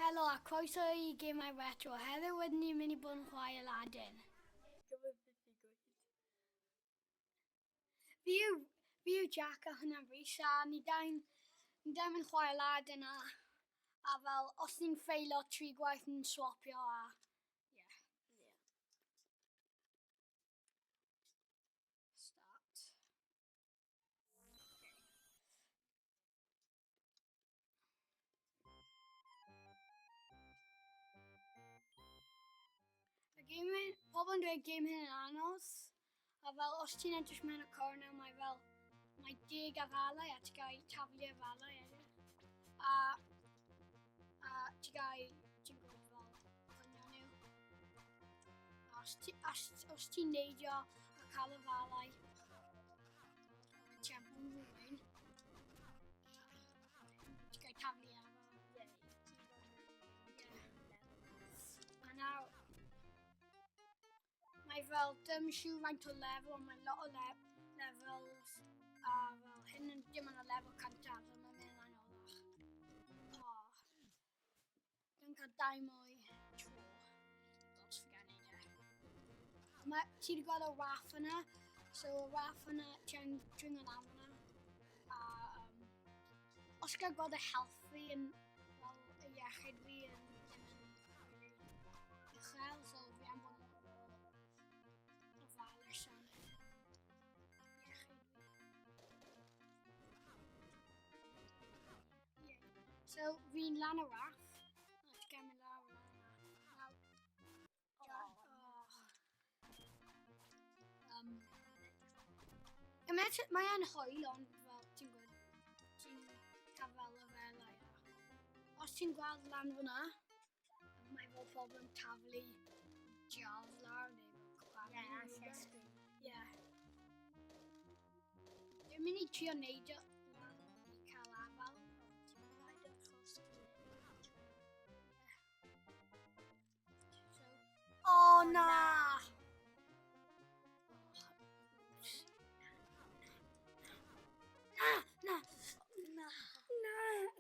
Helo a croeso I Gemau Retro. Heddiw wedyn ni'n mynd I bod yn chwarae Aladdin. Fi yw Jack a hwnna'n Rhys a ni dau'n mynd chwarae Aladdin a fel os ni'n ffeilo 3 gwaith ni'n swapio a yeah. Start. Pobl yn dweud gêm hyn yn anodd a fel os ti'n edrych mewn y cornel mae 10 afalau a ti'n cael taflu afalau a ti'n gwybod fel cynio nhw. Os ti'n neidio a cael afalau ti'n cael rhywun ti'n cael taflu afalau. A nawr mae fel dim siw faint o lefel ond mae lot o levels a fel hyn yn dim ond y lefel cyntaf so mae'n mynd yn anoddach. Dwi'n cael 2 mwy tro. Dos fi gael neud e. Ti wedi gweld y raff yna? So y raff yna ti'n dringo lawr yna. A os gael gweld y health fi yn fel y iechyd fi yn uchel so fi am bod ofalus am iechyd fi. So fi'n lan y raff. Ti'n gael mynd lawr Mae yn hwyl ond fel ti'n gwybod ti'n cael fel y felau os ti'n gweld lan fyna mae fel pobl yn taflu jars lawr neu fel Dwi'n mynd I trio neidio I cael afal na!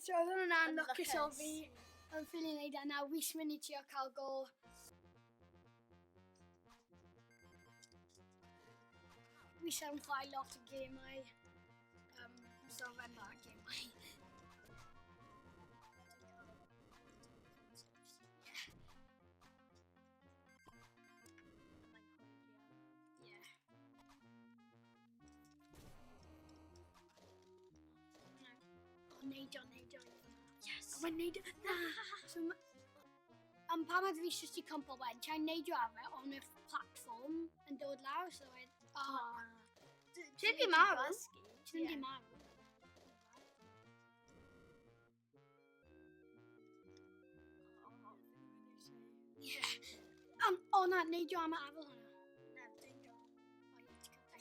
So oedd hwnna'n anlwcus o fi yn ffili neud e nawr wis mynd I trio cael go. Wis yn chwarae lot o gemau so fe'n dda gemau. Neidio. Yes! Mae'n neidio. Na! So, pan oedd fi jyst I cwmpo wedyn, ti'n neidio ar fe on y platform yn dod lawr, so Ti'n di marw? Ti'n di marw? O na, neidio am y afel hwnna. Na, neidio.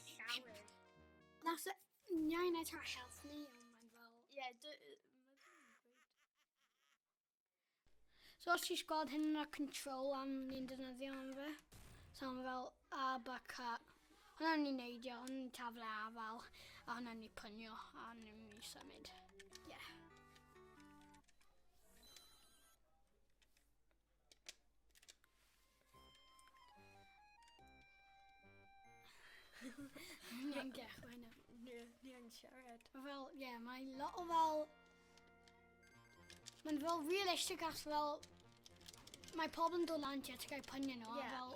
Ti'n cael llawer. Na's ni'n edrych ar health ni, ond mae'n fel... So os ti'n gweld hyn yn y control am ni'n defnyddio am fe. So am fel uppercut. Hwna ni'n neidio, hwna ni'n taflu afal, a hwna ni'n pynio, a hwna ni'n symud. Ni'n dechrau nhw. Ni'n siarad. Mae lot o fel... Mae'n fel realistig as fel... Mae pobl yn dod lan ti a ti'n cael pynio nhw a fel...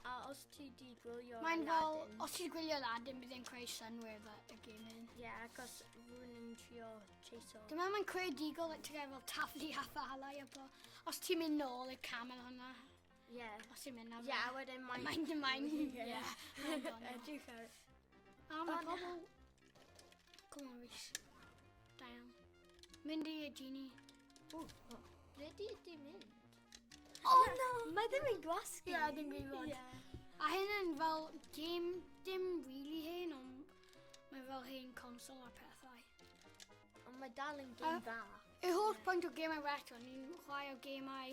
A os ti di gwylio Mae'n fel... Os ti'n gwylio Aladdin bydd e'n creu synwyr y gêm hyn. Acos rhywun yn trio chase o. Dwi'n meddwl mae'n creadigol ti'n cael fel taflu a falau a bo... Os ti'n mynd nôl i'r camel hwnna. Os ti'n mynd na fe. A wedyn mae'n... Edrych ar... A mae pobl... Come on, Rhys. Da iawn. Mynd I genie. Ble di mynd? Oh no! Mae ddim yn gwasgu. Dim gwybod. A hyn yn fel game dim really hyn, ond mae fel hyn console a pethau. Ond mae dal yn game dda. Y holl pwynt o Gemau Retro, ni'n chwarae o gemau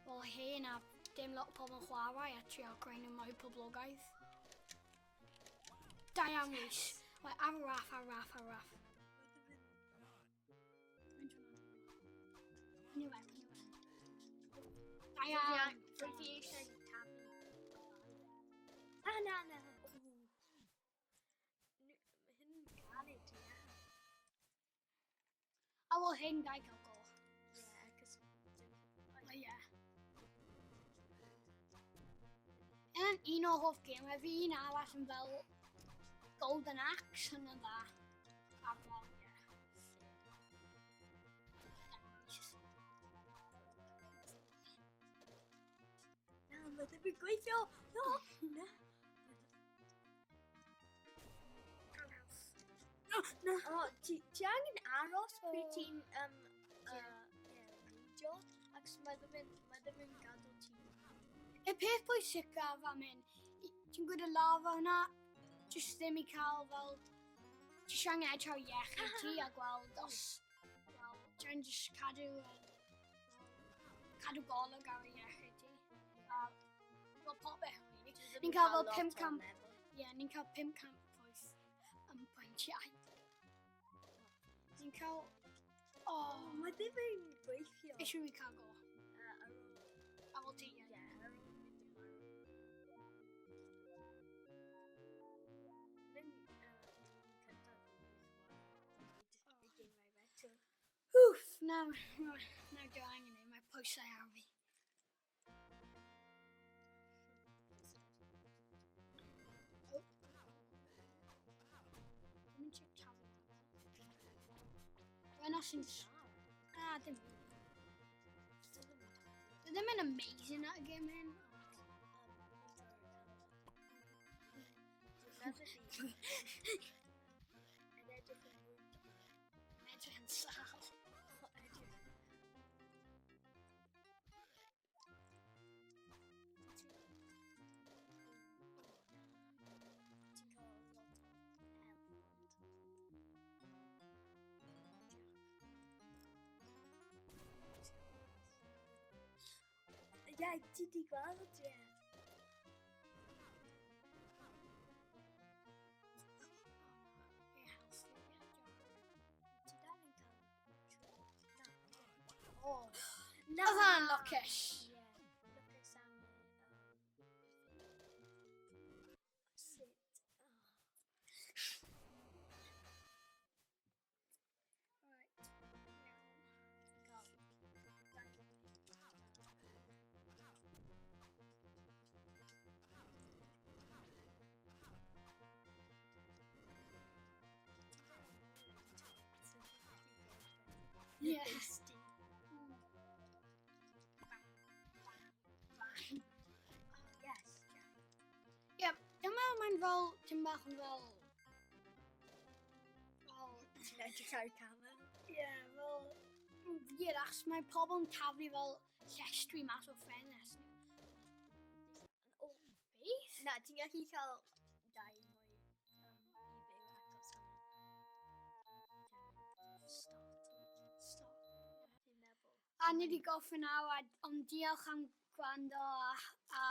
fel hyn a dim lot o pobl yn chwarae a trio creu nhw mwy poblogaidd. Da iawn, Rhys. Ar y raff. Rwy'n fi eisiau talu. Na. Hyn galed, ie. A wel hyn gael go. Ie, cos... Ie. Yn un o hoff gemau fi, un arall yn fel Golden Axe yn y dda. A fel, ie. Na, mae ddim yn gweithio. Na. O, ti angen aros pryd ti'n reidio, ac mae ddim yn gadael ti. Y peth pwysicaf am hyn, ti'n gwybod y lafa hwnna, jyst ddim i cael fel, ti eisiau angen edrych ar iechyd ti a gweld os, wel, ti'n jyst cadw golwg ar iechyd ti. A fel popeth, really. Ni'n cael fel 500, ni'n cael 500 pwyntiau. Ni'n cael, Mae ddim yn gweithio. eisiau fi cael go. Ar ôl ti, ie. Wff, nawr dwi angen i, mae pwysau ar fi. Dwi'n check tafel. Rwy'n os yn... dim. Dwi ddim yn amazing at y game hyn. Edrych yn sal. Ie, ti di gweld, ie. Na! Oedd hwnna'n lwcus. Ie, lwcus am sut. Ie. Ie, dwi'n meddwl mae'n fel, ti'n bach yn fel... Ti'n edrych ar y camera? Ie, fel... Ie, achos mae pobl yn taflu fel llestri mas o ffenest. O, beth? Na, ti'n gallu cael dau mwy i byw agos Stop. Fi'n meddwl. A ni wedi goffi nawr, ond diolch am gwrando a